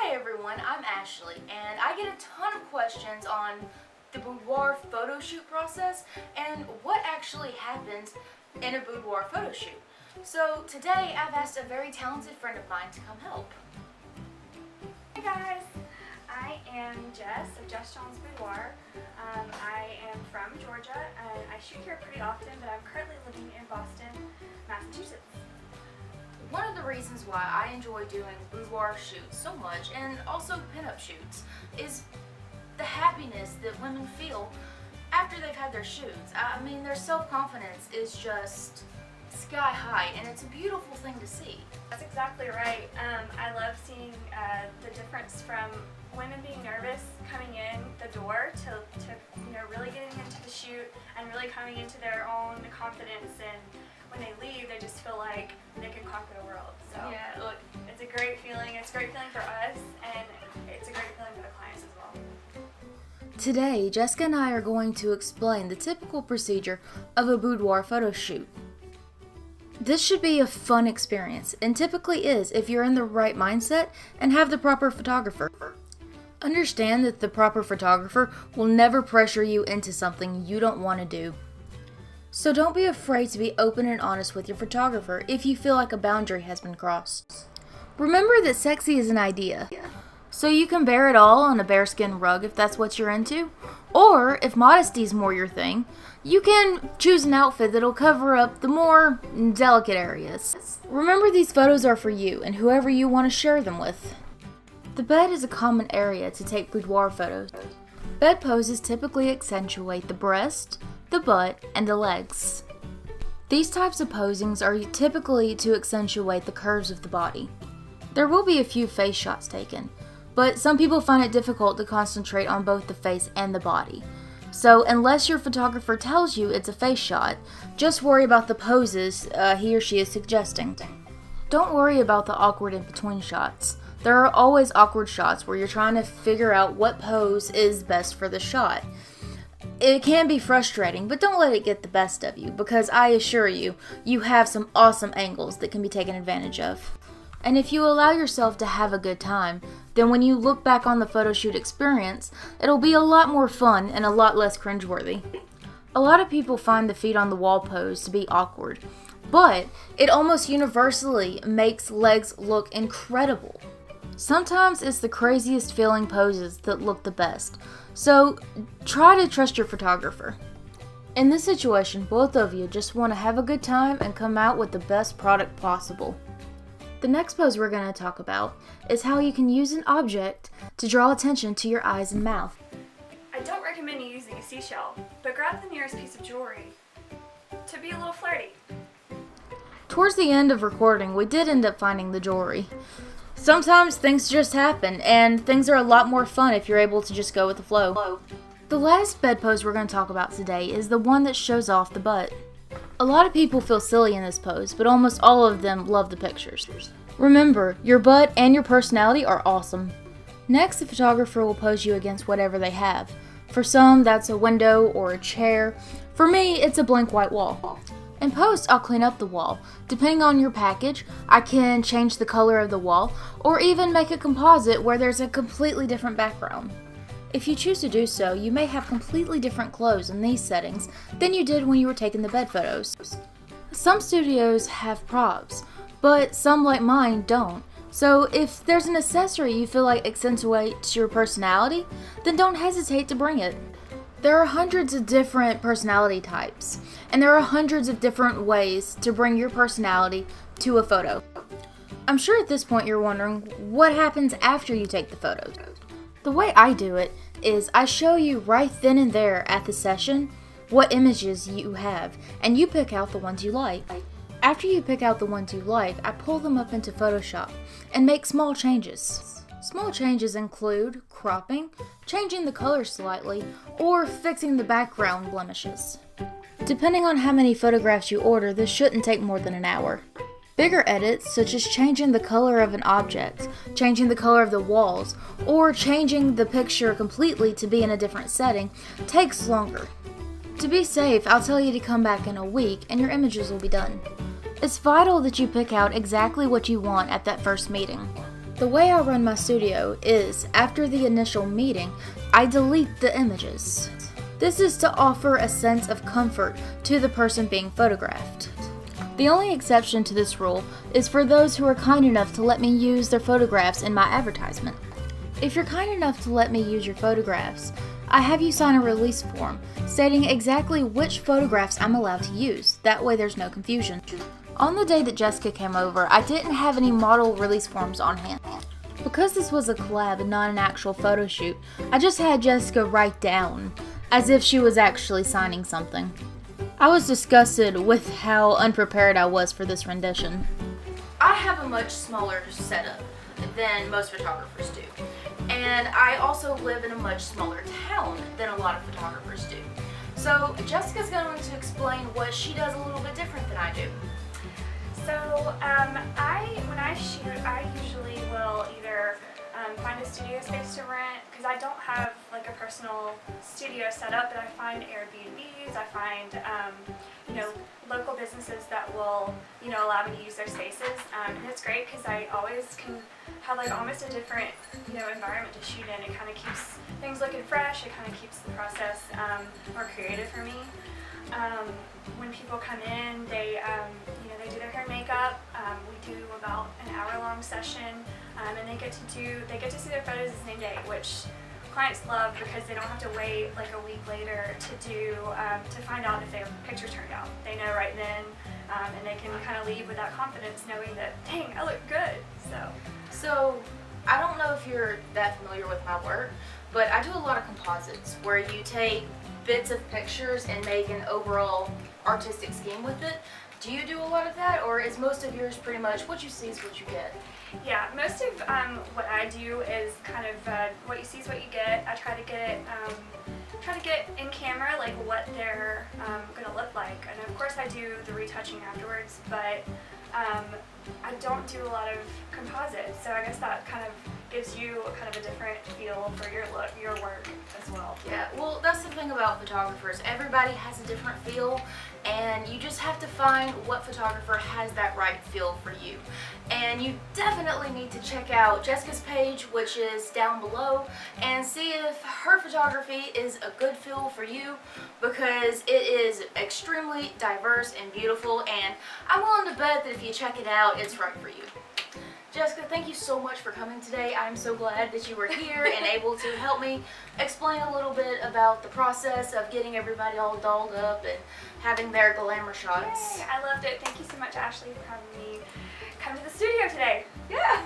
Hi everyone, I'm Ashley, and I get a ton of questions on the boudoir photo shoot process and what actually happens in a boudoir photo shoot. So today I've asked a very talented friend of mine to come help. Hey guys, I am Jess of Jess Jones Boudoir. I am from Georgia and I shoot here pretty often, but I'm currently living in Boston, Massachusetts. One of the reasons why I enjoy doing boudoir shoots so much, and also pinup shoots, is the happiness that women feel after they've had their shoots. I mean, their self-confidence is just sky high, and it's a beautiful thing to see. That's exactly right. I love seeing the difference from women being nervous coming in the door to really getting into the shoot and really coming into their own confidence, and when they leave they just feel like they can conquer the world. So Yeah, look, it's a great feeling. It's a great feeling for us, and it's a great feeling for the clients as well. today Jessica and I are going to explain the typical procedure of a boudoir photo shoot. This should be a fun experience, and typically is if you're in the right mindset and have the proper photographer. Understand that the proper photographer will never pressure you into something you don't want to do. So don't be afraid to be open and honest with your photographer if you feel like a boundary has been crossed. Remember that sexy is an idea, so you can bear it all on a bearskin rug if that's what you're into. Or, if modesty is more your thing, you can choose an outfit that'll cover up the more delicate areas. Remember, these photos are for you and whoever you want to share them with. The bed is a common area to take boudoir photos. Bed poses typically accentuate the breast, the butt, and the legs. These types of posings are typically to accentuate the curves of the body. There will be a few face shots taken, but some people find it difficult to concentrate on both the face and the body. So unless your photographer tells you it's a face shot, just worry about the poses he or she is suggesting. Don't worry about the awkward in-between shots. There are always awkward shots where you're trying to figure out what pose is best for the shot. It can be frustrating, but don't let it get the best of you, because I assure you, you have some awesome angles that can be taken advantage of. And if you allow yourself to have a good time, then when you look back on the photo shoot experience, it'll be a lot more fun and a lot less cringeworthy. A lot of people find the feet on the wall pose to be awkward, but it almost universally makes legs look incredible. Sometimes it's the craziest feeling poses that look the best, so try to trust your photographer. In this situation, both of you just want to have a good time and come out with the best product possible. The next pose we're going to talk about is how you can use an object to draw attention to your eyes and mouth. I don't recommend you using a seashell, but grab the nearest piece of jewelry to be a little flirty. Towards the end of recording, we did end up finding the jewelry. Sometimes things just happen, and things are a lot more fun if you're able to just go with the flow. The last bed pose we're going to talk about today is the one that shows off the butt. A lot of people feel silly in this pose, but almost all of them love the pictures. Remember, your butt and your personality are awesome. Next, the photographer will pose you against whatever they have. For some, that's a window or a chair. For me, it's a blank white wall. In post, I'll clean up the wall. Depending on your package, I can change the color of the wall, or even make a composite where there's a completely different background. If you choose to do so, you may have completely different clothes in these settings than you did when you were taking the bed photos. Some studios have props, but some like mine don't. So if there's an accessory you feel like accentuates your personality, then don't hesitate to bring it. There are hundreds of different personality types, and there are hundreds of different ways to bring your personality to a photo. I'm sure at this point you're wondering what happens after you take the photos. The way I do it is I show you right then and there at the session what images you have, and you pick out the ones you like. After you pick out the ones you like, I pull them up into Photoshop and make small changes. Small changes include cropping, changing the color slightly, or fixing the background blemishes. Depending on how many photographs you order, this shouldn't take more than an hour. Bigger edits, such as changing the color of an object, changing the color of the walls, or changing the picture completely to be in a different setting, takes longer. To be safe, I'll tell you to come back in a week and your images will be done. It's vital that you pick out exactly what you want at that first meeting. The way I run my studio is, after the initial meeting, I delete the images. This is to offer a sense of comfort to the person being photographed. The only exception to this rule is for those who are kind enough to let me use their photographs in my advertisement. If you're kind enough to let me use your photographs, I have you sign a release form stating exactly which photographs I'm allowed to use. That way there's no confusion. On the day that Jessica came over, I didn't have any model release forms on hand. Because this was a collab and not an actual photo shoot, I just had Jessica write down as if she was actually signing something. I was disgusted with how unprepared I was for this rendition. I have a much smaller setup than most photographers do, and I also live in a much smaller town than a lot of photographers do. So Jessica's going to explain what she does a little bit different than I do. So when I shoot, I usually will either find a studio space to rent, because I don't have like a personal studio set up, but I find Airbnbs, I find local businesses that will allow me to use their spaces, and it's great because I always can have like almost a different environment to shoot in. It kind of keeps things looking fresh. It kind of keeps the process more creative for me. When people come in, they do their hair and makeup. We do about an hour-long session, and they get to see their photos the same day, which clients love because they don't have to wait like a week later to find out if their picture turned out. They know right then, and they can kind of leave with that confidence, knowing that, dang, I look good. So I don't know if you're that familiar with my work, but I do a lot of composites where you take bits of pictures and make an overall artistic scheme with it. Do you do a lot of that, or is most of yours pretty much what you see is what you get? Yeah, most of what I do is kind of what you see is what you get. I try to get in camera like what they're gonna look like, and of course I do the retouching afterwards. But I don't do a lot of composites, so I guess that kind of gives you kind of a different feel for your look, your work as well. Yeah, well, that's the thing about photographers. Everybody has a different feel, and you just have to find what photographer has that right feel for you. And you definitely need to check out Jessica's page, which is down below, and see if her photography is a good feel for you, because it is extremely diverse and beautiful, and I'm willing to bet that if you check it out, it's right for you. Jessica, thank you so much for coming today. I'm so glad that you were here and able to help me explain a little bit about the process of getting everybody all dolled up and having their glamour shots. Yay, I loved it. Thank you so much, Ashley, for having me come to the studio today. Yeah.